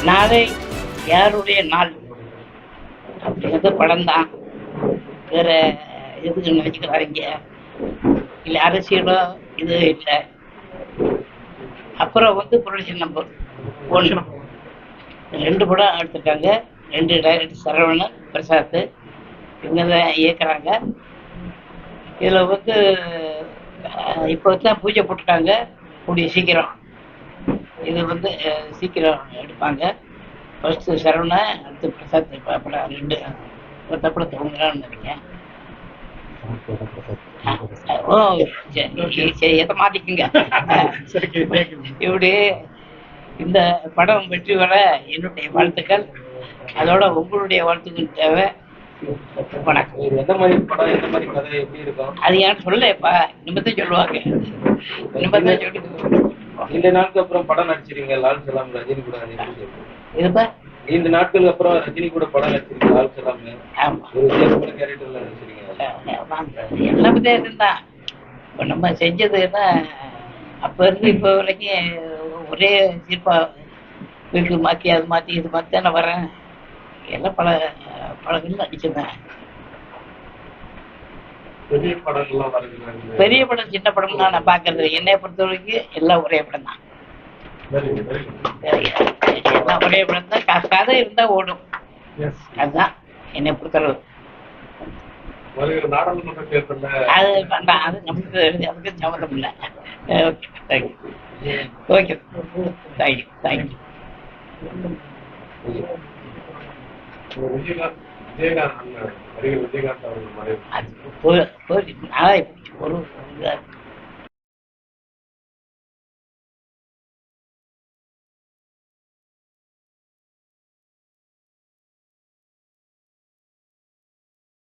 நாளை யாருடைய நாள் அப்படிங்கிறது படம் தான். வேற எதுக்கு நினைச்சுக்கிறாங்க, இல்லை அரசியலோ இது இல்லை. அப்புறம் புரொடக்ஷன் நம்பர் 1 2 படம் எடுத்துருக்காங்க. 2 டைரக்டர் சரவணன் பிரசாத் இவங்க தான் இயக்குறாங்க. இதில் இப்போ தான் பூஜை போட்டுருக்காங்க. கூடிய சீக்கிரம் இது சீக்கிரம் எடுப்பாங்க. ஃபர்ஸ்ட் சரவணன், அடுத்து பிரசாத் படம் 2 படம் தோணுங்களான்னு நினைக்கிறேன். ஓ சரி, எதை மாத்திக்குங்க. இப்படி இந்த படம் வெற்றி பெற என்னுடைய வாழ்த்துக்கள். அதோட உங்களுடைய வாழ்த்துக்கள் தேவை. வணக்கம். எந்த மாதிரி படம், எந்த மாதிரி கதை, எப்படி இருக்கும் அது ஏன் சொல்லப்பா, நிமித்தம் சொல்லுவாங்க. நிமித்தம் சொல்லி இந்த நாட்களுக்கு அப்புறம் படம் நடிச்சிருக்கீங்க லால் சலாம் ரஜினி கூட. இதுப்பா இந்த நாட்களுக்கு அப்புறம் ரஜினி கூட படம் நடிச்சிருக்கீங்க லால் சலாம். ஆமா, ஒரு வித்தியாசமான கேரக்டர்ல நடிச்சிருக்கீங்க. எல்லா வித்தியாசம் தான். இப்போ நம்ம செஞ்சதுன்னா அப்ப இருந்து இப்போ வரைக்கும் ஒரே சீர்பா வீட்டுக்கு மாற்றி அது மாற்றி இது மாற்றி தானே வரேன். எல்லாம் படங்கள் நடிச்சிருந்தேன். பெரிய படங்கள்லாம் வருது. பெரிய படம் சின்ன படம் தான் நான் பார்க்கறது. என்னைய பொறுத்த வரைக்கும் எல்லாம் ஒரே படம் தான். எல்லாம் ஒரே படம் தான். கதை இருந்தா ஓடும். அதுதான் என்னை பொறுத்தளவு. நாடாளுமன்ற தேர்தலில் அது வேண்டாம், அது நமக்கு அதுக்கு சம்மந்தம் இல்லை. Okay, thank you. Okay, thank you thank you. Vijayakanth அவர்கள் அது நாளை ஒரு